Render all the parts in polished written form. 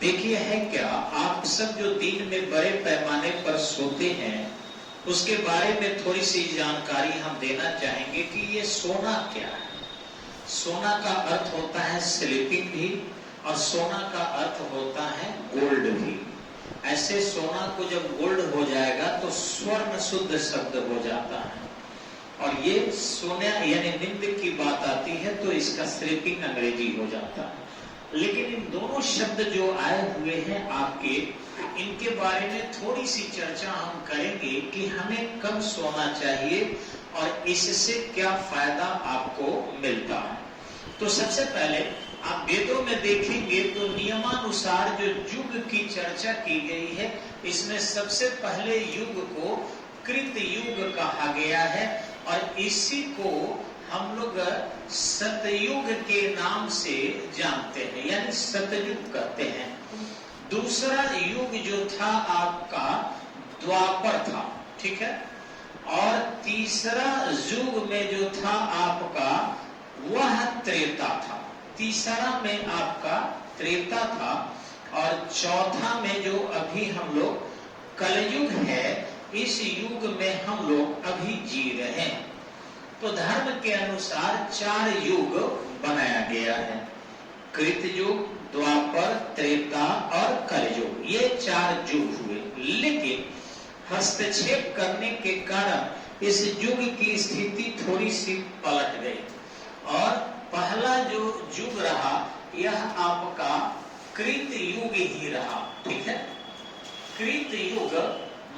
देखिए, है क्या, आप सब जो दिन में बड़े पैमाने पर सोते हैं उसके बारे में थोड़ी सी जानकारी हम देना चाहेंगे कि ये सोना क्या है। सोना का अर्थ होता है स्लीपिंग भी, और सोना का अर्थ होता है गोल्ड भी। ऐसे सोना को जब गोल्ड हो जाएगा तो स्वर्ण शुद्ध शब्द हो जाता है, और ये सोना यानी नींद की बात आती है तो इसका स्लीपिंग अंग्रेजी हो जाता है। लेकिन इन दोनों शब्द जो आए हुए हैं आपके, इनके बारे में थोड़ी सी चर्चा हम करेंगे कि हमें कब सोना चाहिए और इससे क्या फायदा आपको मिलता है। तो सबसे पहले आप वेदों में देखेंगे तो नियमानुसार जो युग की चर्चा की गई है, इसमें सबसे पहले युग को कृत युग कहा गया है, और इसी को हम लोग सतयुग के नाम से जानते हैं, यानी सतयुग कहते हैं। दूसरा युग जो था आपका द्वापर था, ठीक है, और तीसरा युग में जो था आपका वह त्रेता था। तीसरा में आपका त्रेता था, और चौथा में जो अभी हम लोग कलयुग है, इस युग में हम लोग अभी जी रहे हैं। तो धर्म के अनुसार 4 युग बनाया गया है, कृत युग, द्वापर, त्रेता और कलयुग। ये 4 युग हुए, लेकिन हस्तक्षेप करने के कारण इस युग की स्थिति थोड़ी सी पलट गई, और पहला जो युग रहा यह आपका कृत युग ही रहा, ठीक है। कृत युग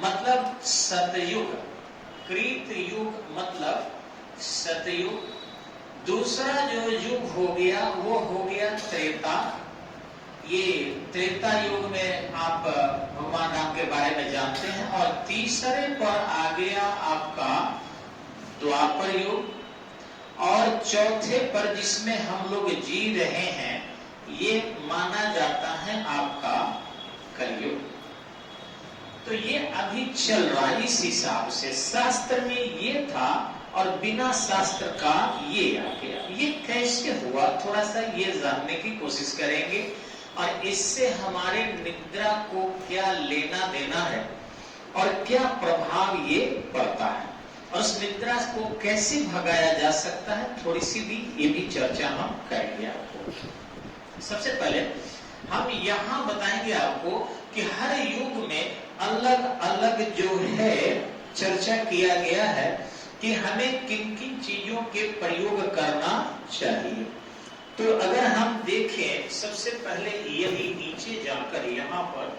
मतलब सतयुग, कृत युग मतलब सतयुग। दूसरा जो युग हो गया वो हो गया त्रेता। ये त्रेता युग में आप भगवान राम के बारे में जानते हैं, और तीसरे पर आ गया आपका द्वापर युग, और चौथे पर जिसमें हम लोग जी रहे हैं ये माना जाता है आपका कलयुग। तो ये अभी चल रहा है, इस हिसाब से शास्त्र में ये था और बिना शास्त्र का ये आ गया। ये कैसे हुआ, थोड़ा सा ये जानने की कोशिश करेंगे, और इससे हमारे निद्रा को क्या लेना देना है और क्या प्रभाव ये पड़ता है, और उस निद्रा को कैसे भगाया जा सकता है, थोड़ी सी भी ये भी चर्चा हम करेंगे आपको। सबसे पहले हम यहाँ बताएंगे आपको कि हर युग में अलग अलग जो है चर्चा किया गया है कि हमें किन किन चीजों के प्रयोग करना चाहिए। तो अगर हम देखें सबसे पहले यही नीचे जाकर यहाँ पर,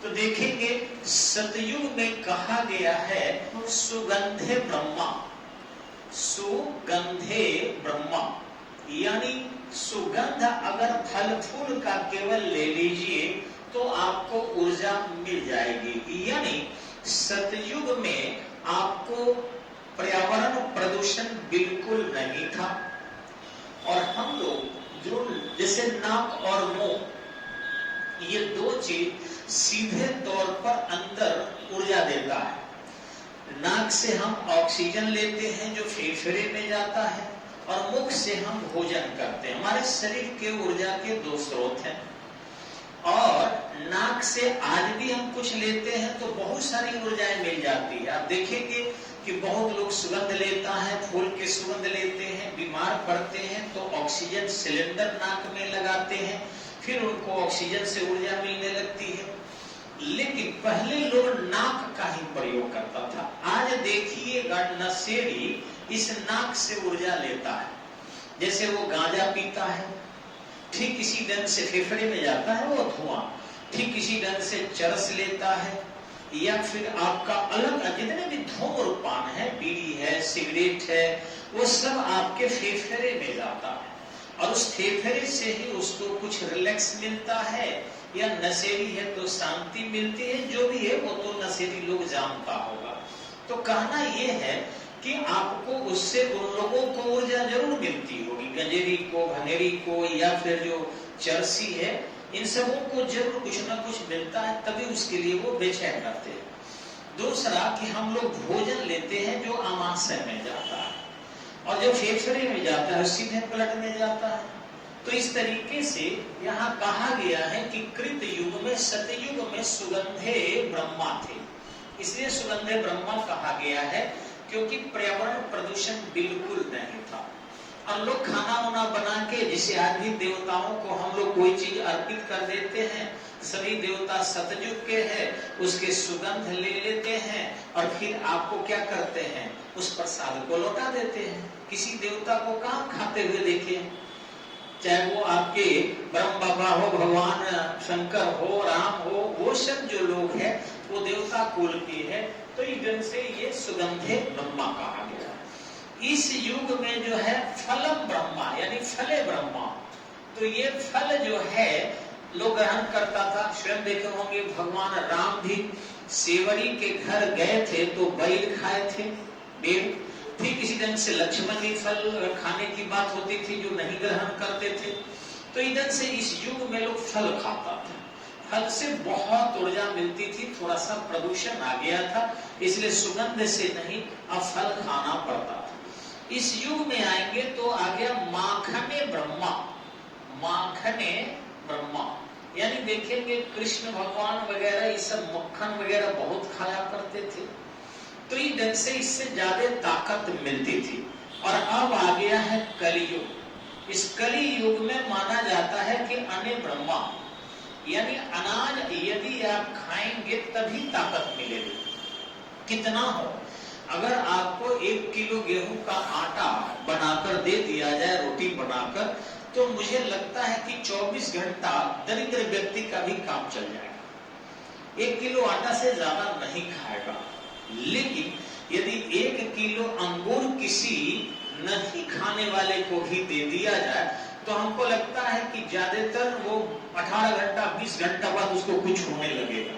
तो देखेंगे सतयुग में कहा गया है सुगंधे ब्रह्मा, सुगंधे ब्रह्मा, यानी सुगंध अगर फल फूल का केवल ले लीजिए तो आपको ऊर्जा मिल जाएगी। यानी सतयुग में आपको पर्यावरण प्रदूषण बिल्कुल नहीं था, और हम लोग जो जैसे नाक और मुंह, ये 2 चीज सीधे तौर पर अंदर ऊर्जा देता है। नाक से हम ऑक्सीजन लेते हैं जो फेफड़े में जाता है, और मुख से हम भोजन करते हैं। हमारे शरीर के ऊर्जा के 2 स्रोत हैं, और नाक से आज भी हम कुछ लेते हैं तो बहुत सारी ऊर्जाएं मिल जाती है। आप देखेंगे कि बहुत लोग सुगंध लेता है, फूल के सुगंध लेते हैं, बीमार पड़ते हैं तो ऑक्सीजन सिलेंडर नाक में लगाते हैं, फिर उनको ऑक्सीजन से ऊर्जा मिलने लगती है। लेकिन पहले लोग नाक का ही प्रयोग करता था। आज देखिएगा नशेड़ी इस नाक से ऊर्जा लेता है, जैसे वो गांजा पीता है, ठीक इसी ढंग से फेफड़े में जाता है वो धुआं, ठीक इसी ढंग से चरस लेता है, या फिर आपका अलग जितने भी धूम्रपान है, बीड़ी है, सिगरेट है, वो सब आपके फेफड़े में जाता है, और उस फेफड़े से ही उसको कुछ रिलैक्स मिलता है, या नशेड़ी है तो शांति मिलती है, जो भी है वो तो नशेड़ी लोग जानता होगा। तो कहना ये है कि आपको उससे उन लोगों को ऊर्जा जरूर मिलती होगी, गंजेरी को, भनेरी को, या फिर जो चरसी है, इन सबों को जरूर कुछ ना कुछ मिलता है, तभी उसके लिए वो बेचैन रहते हैं। दूसरा कि हम लोग भोजन लेते हैं जो आमाशय में जाता है, और जो फेफड़े में जाता है सीधे ब्लड में जाता है। तो इस तरीके से यहाँ कहा गया है कि कृत सतयुग में सुगंधे ब्रह्मा थे, इसलिए सुगंधे ब्रह्मा कहा गया है, क्योंकि पर्यावरण प्रदूषण बिल्कुल नहीं था। और लोग खाना वाना बना के, जैसे आज भी देवताओं को हम लोग कोई चीज अर्पित कर देते हैं, सभी देवता सतयुग के हैं, उसके सुगंध ले लेते हैं और फिर आपको क्या करते हैं, उस प्रसाद को लौटा देते हैं। किसी देवता को कहाँ खाते हुए देखे, चाहे वो आपके ब्रह्म बाबा हो, भगवान शंकर हो, राम हो, वो सब जो लोग हैं वो देवता कुल के हैं। तो इधर से ये सुगंधे ब्रह्मा कहा गया। इस युग में जो है फलम ब्रह्मा यानी फले ब्रह्मा, तो ये फल जो है लोग ग्रहण करता था। स्वयं देखे होंगे भगवान राम भी सेवरी के घर गए थे तो बैल खाए थे, बेल। ठीक इसी ढंग से लक्ष्मण भी फल खाने की बात होती थी जो नहीं ग्रहण करते थे। तो इधर से इस युग में लोग फल खाता था, फल से बहुत ऊर्जा मिलती थी, थोड़ा सा प्रदूषण आ गया था, इसलिए सुगंध से नहीं अब फल खाना पड़ता था। इस युग में आएंगे तो आ गया माखने ब्रह्मा, माखने ब्रह्मा यानी देखेंगे कृष्ण भगवान वगैरह ये सब मक्खन वगैरह बहुत खाया करते थे, तो ये ढंग से इससे ज्यादा ताकत मिलती थी। और अब आ गया है कलियुग। इस कली युग में माना जाता है कि अने ब्रह्मा यानी अनाज यदि आप खाएंगे तभी ताकत मिलेगी। कितना हो, अगर आपको 1 किलो गेहूं का आटा बनाकर दे दिया जाए, रोटी बनाकर, तो मुझे लगता है कि 24 घंटा दरिद्र व्यक्ति का भी काम चल जाएगा। 1 किलो आटा से ज्यादा नहीं खाएगा। लेकिन यदि 1 किलो अंगूर किसी नहीं खाने वाले को भी दे दिया जाए तो हमको लगता है कि ज्यादातर वो 18 घंटा 20 घंटा बाद उसको कुछ होने लगेगा।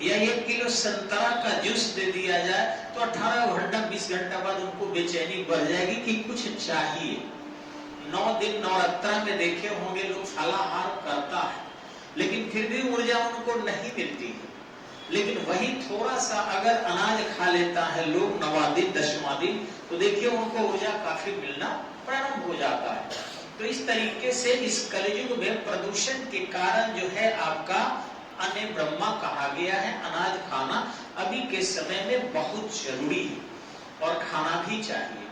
या 1 किलो संतरा का जूस दे दिया जाए तो 18 घंटा 20 घंटा बाद उनको बेचैनी बढ़ जाएगी कि कुछ चाहिए। 9 दिन नवरात्रा में देखे होंगे लोग फलाहार करता है, लेकिन फिर भी ऊर्जा उनको नहीं मिलती है। लेकिन वही थोड़ा सा अगर अनाज खा लेता है लोग 9वां दिन 10वां दिन, तो देखिए उनको ऊर्जा काफी मिलना प्रारंभ हो जाता है। तो इस तरीके से इस कलयुग में प्रदूषण के कारण जो है आपका अने ब्रह्मा कहा गया है। अनाज खाना अभी के समय में बहुत जरूरी है और खाना भी चाहिए।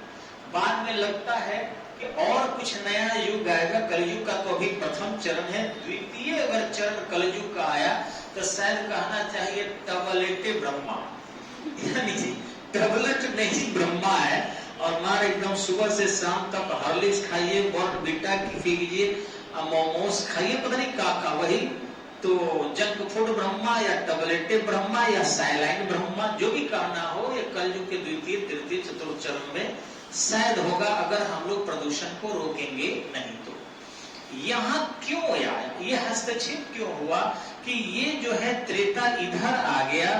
बाद में लगता है कि और कुछ नया युग आएगा। कलयुग का तो अभी प्रथम चरण है, द्वितीय अगर चरण कलयुग का आया तो शायद कहना चाहिए टबलेटे ब्रह्मा, यानी टबलेट नहीं ब्रह्मा है। और मार एकदम सुबह से शाम तक हॉर्लिक्स खाइए, बॉर्नविटा कीजिए, मोमोस खाइए, पता नहीं का वही तो जंक फूड ब्रह्मा या टबलेटे ब्रह्मा या साइलाइन ब्रह्मा, जो भी कहना हो, ये कलयुग के द्वितीय तृतीय चतुर्थ चरण में शायद होगा अगर हम लोग प्रदूषण को रोकेंगे नहीं तो। यहाँ क्यों आया ये हस्तक्षेप क्यों हुआ कि ये जो है त्रेता इधर आ गया,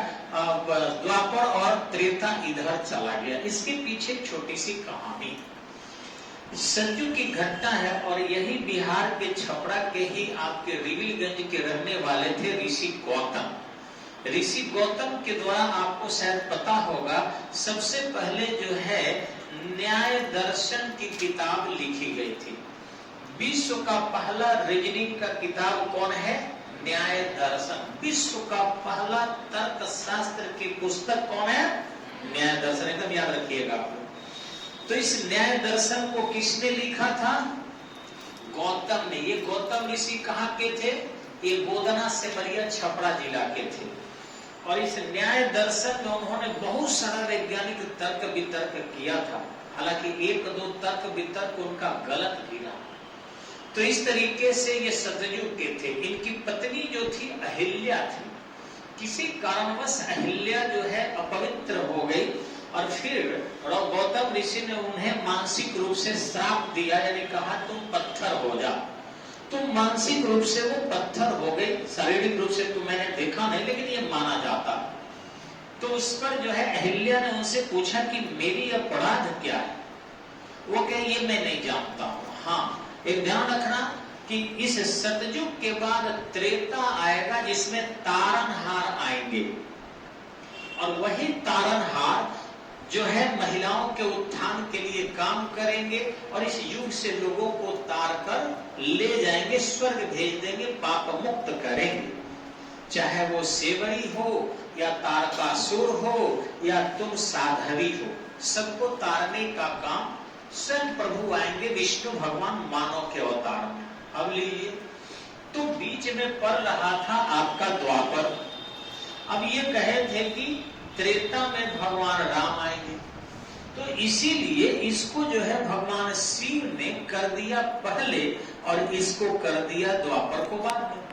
द्वापर और त्रेता इधर चला गया। इसके पीछे छोटी सी कहानी सतयुग की घटना है। और यही बिहार के छपरा के ही आपके रिविलगंज के रहने वाले थे ऋषि गौतम। ऋषि गौतम के द्वारा आपको शायद पता होगा सबसे पहले जो है न्याय दर्शन की किताब लिखी गई थी। विश्व का पहला रीजनिंग का किताब कौन है? न्याय दर्शन। विश्व का पहला तर्क शास्त्र की पुस्तक कौन है? न्याय दर्शन। एकदम याद रखिएगा आप। तो इस न्याय दर्शन को किसने लिखा था? गौतम ने। ये गौतम ऋषि कहाँ के थे? ये गोदना सेमरिया छपरा जिला के थे। और इस न्याय दर्शन में उन्होंने बहुत सारा वैज्ञानिक तर्क वितर्क किया था। हालांकि 1-2 तर्क वितर्क उनका गलत भी रहा। तो इस तरीके से ये सतयुग के थे। इनकी पत्नी जो थी अहिल्या थी। किसी कारणवश अहिल्या जो है अपवित्र हो गई और फिर गौतम ऋषि ने उन्हें मानसिक रूप से श्राप दिया, यानी कहा तुम पत्थर हो जा। तो मानसिक रूप से वो पत्थर हो गई, शारीरिक रूप से तो मैंने देखा नहीं, लेकिन ये माना जाता। तो उस पर जो है अहिल्या ने उनसे पूछा कि मेरी अपराध क्या है? वो कहे ये मैं नहीं जानता हूँ। हाँ, एक ध्यान रखना कि इस सतयुग के बाद त्रेता आएगा जिसमें तारनहार आएंगे। और वही तारनहार जो है महिलाओं के उत्थान के लिए काम करेंगे और इस युग से लोगों को तार कर ले जाएंगे, स्वर्ग भेज देंगे, पाप मुक्त करेंगे। चाहे वो सेवरी हो या तारकासुर हो या तुम साध्वी हो, सबको तारने का काम स्वयं प्रभु आएंगे, विष्णु भगवान मानव के अवतार में। अब लीजिए, तो बीच में पड़ रहा था आपका द्वापर। अब ये कहे थे कि त्रेता में भगवान राम आएंगे, तो इसीलिए इसको जो है भगवान शिव ने कर दिया पहले और इसको कर दिया द्वापर को बाद में।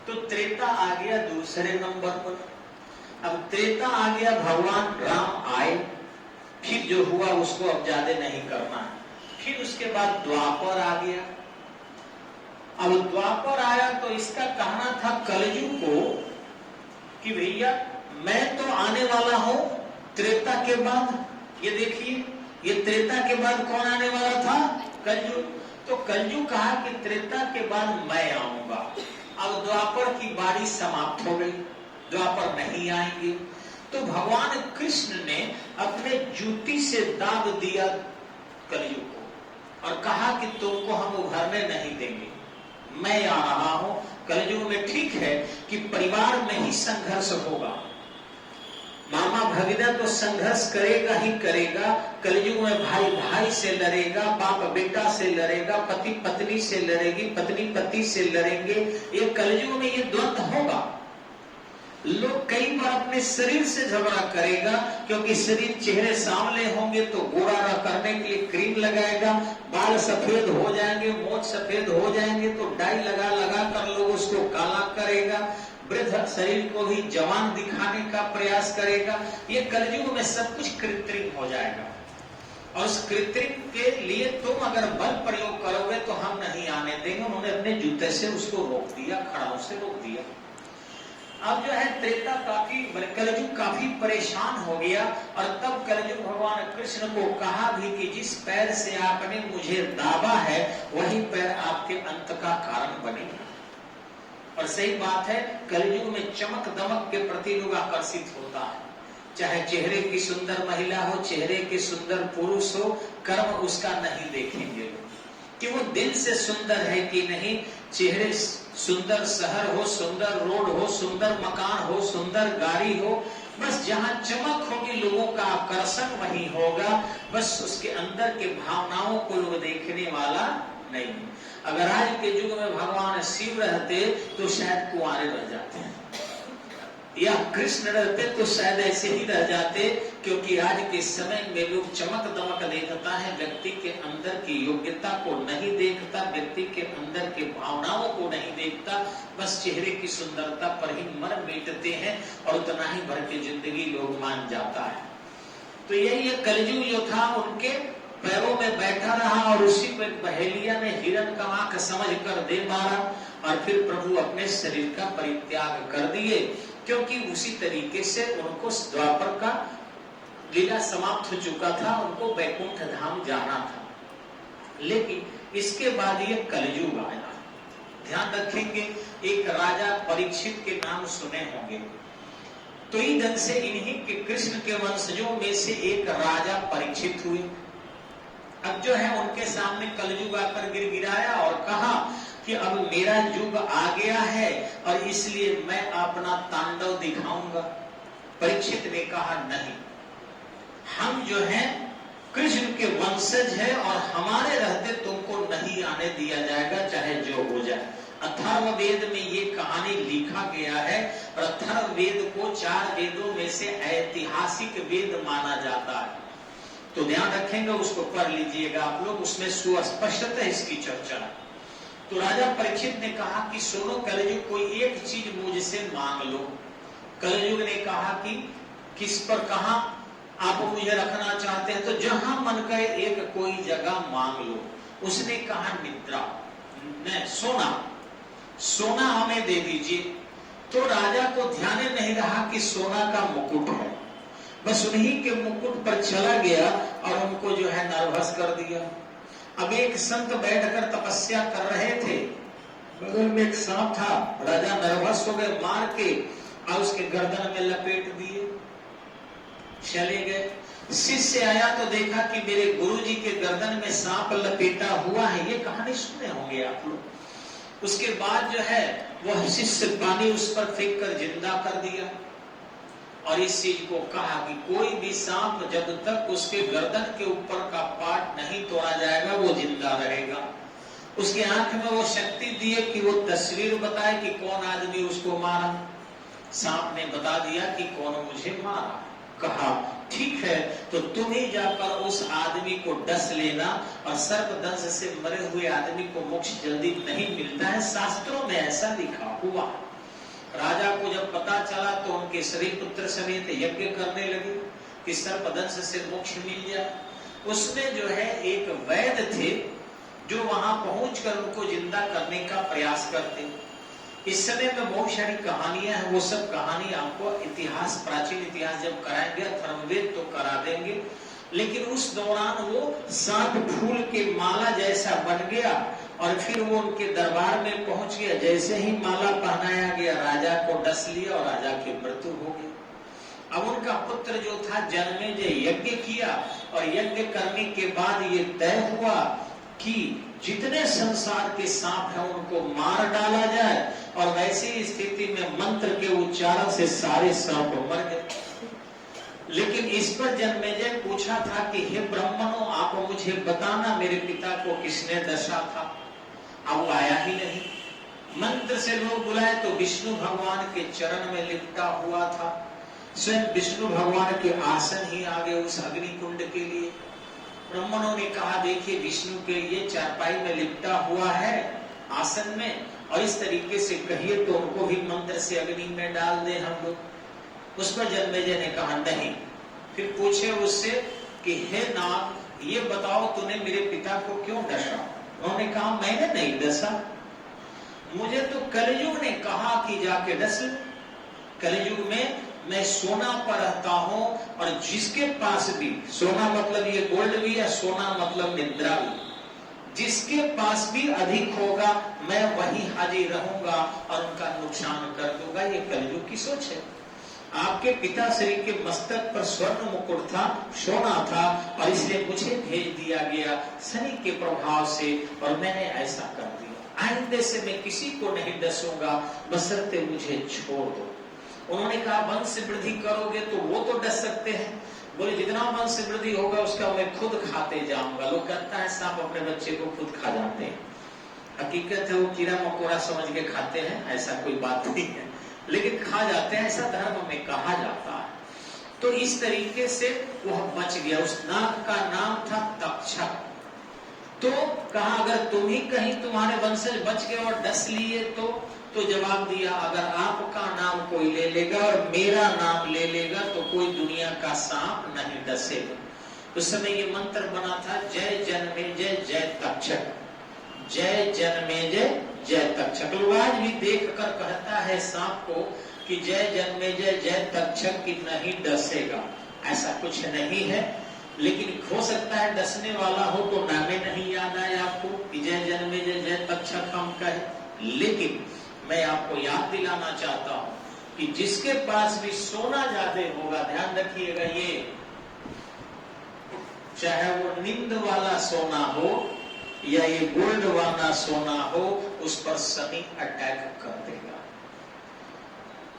तो त्रेता आ गया दूसरे नंबर पर। अब त्रेता आ गया, भगवान राम आए, फिर जो हुआ उसको अब ज्यादा नहीं करना है। फिर उसके बाद द्वापर आ गया। अब द्वापर आया तो इसका कहना था कलयुग को कि भैया मैं तो आने वाला हूं त्रेता के बाद। ये देखिए, ये त्रेता के बाद कौन आने वाला था? कलयुग। तो कलयुग कहा कि त्रेता के बाद मैं आऊंगा। अब द्वापर की बारी समाप्त हो गई, द्वापर नहीं आएंगे। तो भगवान कृष्ण ने अपने जूती से दाब दिया कलयुग को और कहा कि तुमको हम उभरने नहीं देंगे, मैं आ रहा हूं। कलयुग में ठीक है कि परिवार में ही संघर्ष होगा, मामा भगीना तो संघर्ष करेगा ही करेगा। कलयुग में भाई भाई से लड़ेगा, बाप बेटा से लड़ेगा, पति पत्नी से लड़ेगी, पत्नी पति से लड़ेंगे। ये कलयुग में ये द्वंद्व होगा। लोग कई बार अपने शरीर से झगड़ा करेगा, क्योंकि शरीर चेहरे सामने होंगे तो गोरा करने के लिए क्रीम लगाएगा, बाल सफेद हो जाएंगे, मोछ सफेद हो जाएंगे तो डाई लगा लगा कर लोग उसको काला करेगा। वृद्ध शरीर को भी जवान दिखाने का प्रयास करेगा। ये कलयुग में सब कुछ कृत्रिम हो जाएगा और उस कृत्रिम के लिए तुम अगर बल प्रयोग करोगे तो हम नहीं आने देंगे। उन्होंने अपने जूते से उसको रोक दिया, खड़ाऊ से रोक दिया। अब जो है त्रेता काफी, कलयुग काफी परेशान हो गया और तब कलयुग भगवान कृष्ण को कहा भी कि जिस पैर से आपने मुझे दाबा है वही पैर आपके अंत का कारण बनेगा। और सही बात है, कलयुग में चमक दमक के प्रति लोग आकर्षित होता है। चाहे चेहरे की सुंदर महिला हो, चेहरे के सुंदर पुरुष हो, कर्म उसका नहीं देखेंगे कि वो दिल से सुंदर है कि नहीं। चेहरे सुंदर शहर हो, सुंदर रोड हो, सुंदर मकान हो, सुंदर गाड़ी हो, बस जहां चमक होगी लोगों का आकर्षण वही होगा। बस उसके अंदर के भावनाओं को लोग देखने वाला नहीं। अगर आज के युग में भगवान शिव रहते तो शायद कुंवारे रह जाते हैं, या कृष्ण रहते तो शायद ऐसे ही रह जाते, क्योंकि आज के समय में लोग चमक दमक देखता है, व्यक्ति के अंदर की योग्यता को नहीं देखता, व्यक्ति के अंदर के भावनाओं को नहीं देखता, बस चेहरे की सुंदरता पर ही मर मिटते हैं और उतना ही भर की जिंदगी लोग मान जाता है। तो यही कलयुग जो था उनके पैरों में बैठा रहा और उसी पर बहेलिया ने हिरण का आंख समझ कर दे मारा और फिर प्रभु अपने शरीर का परित्याग कर दिए, क्योंकि उसी तरीके से उनको द्वापर का लीला समाप्त हो चुका था, उनको वैकुंठ धाम जाना था। लेकिन इसके बाद ये कलयुग आया। ध्यान रखेंगे, एक राजा परीक्षित के नाम सुने होंगे, तो इधर से इन्हीं के कृष्ण के वंशजों में से एक राजा परीक्षित हुए। अब जो है उनके सामने कलयुग आकर गिड़गिड़ाया और कहा कि अब मेरा युग आ गया है और इसलिए मैं अपना तांडव दिखाऊंगा। परीक्षित ने कहा नहीं, हम जो है कृष्ण के वंशज है और हमारे रहते तुमको नहीं आने दिया जाएगा, चाहे जो हो जाए। अथर्ववेद में ये कहानी लिखा गया है और अथर्ववेद को 4 वेदों में से ऐतिहासिक वेद माना जाता है। तो ध्यान रखेंगे, उसको पढ़ लीजिएगा आप लोग, उसमें सुस्पष्टता इसकी चर्चा है। तो राजा परीक्षित ने कहा कि सुनो कलयुग, कोई एक चीज मुझसे मांग लो। कलयुग ने कहा कि किस पर कहा आप मुझे रखना चाहते हैं, तो जहां मन करे एक कोई जगह मांग लो। उसने कहा निद्रा, नहीं सोना, सोना हमें दे दीजिए। तो राजा को ध्यान नहीं रहा कि सोना का मुकुट है, बस उन्हीं के मुकुट पर चला गया और उनको जो है नर्वस कर दिया। अब एक संत बैठकर तपस्या कर रहे थे, बगल में एक सांप था, राजा नर्वस हो गए, मार के और उसके गर्दन में लपेट दिए, चले गए। शिष्य आया तो देखा कि मेरे गुरुजी के गर्दन में सांप लपेटा हुआ है। ये कहानी सुने होंगे आप लोग। उसके बाद जो है वह शिष्य पानी उस पर फेंक कर जिंदा कर दिया और इस चीज को कहा कि कोई भी सांप जब तक उसके गर्दन के ऊपर का पार्ट नहीं तोड़ा जाएगा वो जिंदा रहेगा। उसकी आंख में वो शक्ति दी है कि वो तस्वीर बताए कि कौन आदमी उसको मारा। सांप ने बता दिया कि कौन मुझे मारा। कहा ठीक है, तो तुम ही जाकर उस आदमी को डस लेना, और सर्पदंश से मरे हुए आदमी को मोक्ष जल्दी नहीं मिलता है, शास्त्रों में ऐसा लिखा हुआ। राजा को जब पता चला तो उनके सभी पुत्र समेत यज्ञ करने लगे कि सर्पदंश से मोक्ष मिल जाए। उसमें जो है एक वैद्य थे जो वहां पहुंचकर उनको जिंदा करने का प्रयास करते। इस समय में बहुत सारी कहानियां हैं, वो सब कहानी आपको इतिहास, प्राचीन इतिहास जब कराएंगे, अथर्ववेद तो करा देंगे। लेकिन उस दौरान वो सांप फूल के माला जैसा बन गया और फिर वो उनके दरबार में पहुंच गया। जैसे ही माला पहनाया गया, राजा को डस लिया और राजा की मृत्यु हो गई। अब उनका पुत्र जो था जन्मेजय यज्ञ किया, और यज्ञ करने के बाद ये तय हुआ कि जितने संसार के सांप हैं उनको मार डाला जाए, और वैसी स्थिति में मंत्र के उच्चारण से सारे सांप मर गए। लेकिन इस पर जन्मेजय पूछा था कि हे ब्राह्मणों, आप मुझे बताना मेरे पिता को किसने डसा था। अब वो आया ही नहीं। मंत्र से लोग बुलाए तो विष्णु भगवान के चरण में लिपटा हुआ था। स्वयं विष्णु भगवान के आसन ही आगे उस अग्नि कुंड के लिए। ब्राह्मणों ने कहा देखिए, विष्णु के लिए चारपाई में लिपटा हुआ है आसन में, और इस तरीके से कहिए तो उनको भी मंत्र से अग्नि में डाल दे हम लोग। उस पर जन्मेजय ने कहा नहीं। फिर पूछे उससे कि हे नाथ, ये बताओ तूने मेरे पिता को क्यों डसा। उन्होंने कहा मैंने नहीं डसा, मुझे तो कलयुग ने कहा कि जाके डस। कलयुग में मैं सोना पर रहता हूं, और जिसके पास भी सोना मतलब ये गोल्ड भी है, सोना मतलब निद्रा भी, जिसके पास भी अधिक होगा मैं वही हाजिर रहूंगा और उनका नुकसान कर दूंगा। ये कलयुग की सोच है। आपके पिताश्री के मस्तक पर स्वर्ण मुकुट था, सोना था, और इसलिए मुझे भेज दिया गया शनि के प्रभाव से, और मैंने ऐसा कर दिया। आइंदे से मैं किसी को नहीं डसूंगा, बशर्ते मुझे छोड़ दो। उन्होंने कहा वंश वृद्धि करोगे तो वो तो डस सकते हैं। बोले जितना वंश वृद्धि होगा उसका मैं खुद खाते जाऊंगा। लोग कहता है सांप अपने बच्चे को खुद खा जाते हैं, हकीकत है वो कीड़ा मकोड़ा समझ के खाते हैं, ऐसा कोई बात नहीं है, लेकिन खा जाते हैं, ऐसा धर्म में कहा जाता है। तो इस तरीके से वह बच गया। उस नाग का नाम था तक्षक। तो कहा अगर तुम ही कहीं तुम्हारे वंशज बच गए और डस लिए तो जवाब दिया अगर आपका नाम कोई ले लेगा और मेरा नाम ले लेगा तो कोई दुनिया का सांप नहीं डसेगा। उस समय ये मंत्र बना था, जय जन्मेजय जय तक्षक, जय जन्मेजय जय तक्षक। लोग आज भी देख कर कहता है सांप को कि जय जन्मेजय जय तक्षक की नहीं डसेगा। ऐसा कुछ नहीं है, लेकिन हो सकता है डसने वाला हो तो नामे नहीं याद आए आपको कि जय जन्मेजय जय तक्षक हम कहे। लेकिन मैं आपको याद दिलाना चाहता हूं कि जिसके पास भी सोना ज्यादा होगा, ध्यान रखिएगा, ये चाहे वो नींद वाला सोना हो या ये गोल्ड वाला सोना हो, उस पर शनि अटैक कर देगा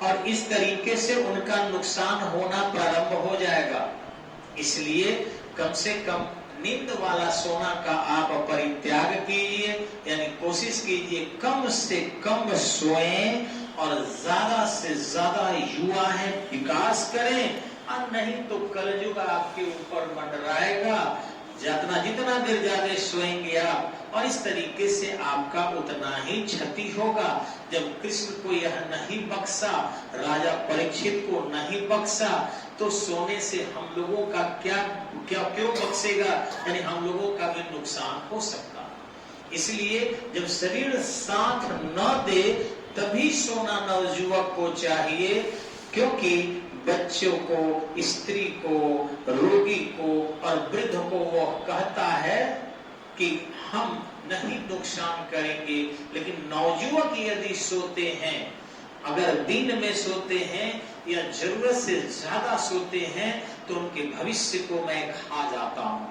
और इस तरीके से उनका नुकसान होना प्रारंभ हो जाएगा। इसलिए कम से कम नींद वाला सोना का आप परित्याग कीजिए, यानी कोशिश कीजिए कम से कम सोएं और ज्यादा से ज्यादा युवा है विकास करें, और नहीं तो कलयुग आपके ऊपर मंडराएगा। जितना देर ज्यादा सोएंगे आप, और इस तरीके से आपका उतना ही क्षति होगा। जब कृष्ण को यह नहीं बख्शा, राजा परीक्षित को नहीं बख्शा, तो सोने से हम लोगों का क्यों बख्शेगा, यानी हम लोगों का भी नुकसान हो सकता। इसलिए जब शरीर साथ न दे तभी सोना नवयुवक को चाहिए, क्योंकि बच्चों को, स्त्री को, रोगी को और वृद्ध को वो कहता है कि हम नहीं नुकसान करेंगे। लेकिन नवयुवक यदि सोते हैं, अगर दिन में सोते हैं या जरूरत से ज्यादा सोते हैं, तो उनके भविष्य को मैं खा जाता हूं।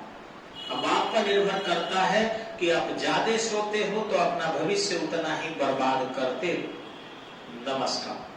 अब आप पर निर्भर करता है कि आप ज्यादा सोते हो तो अपना भविष्य उतना ही बर्बाद करते हो। नमस्कार।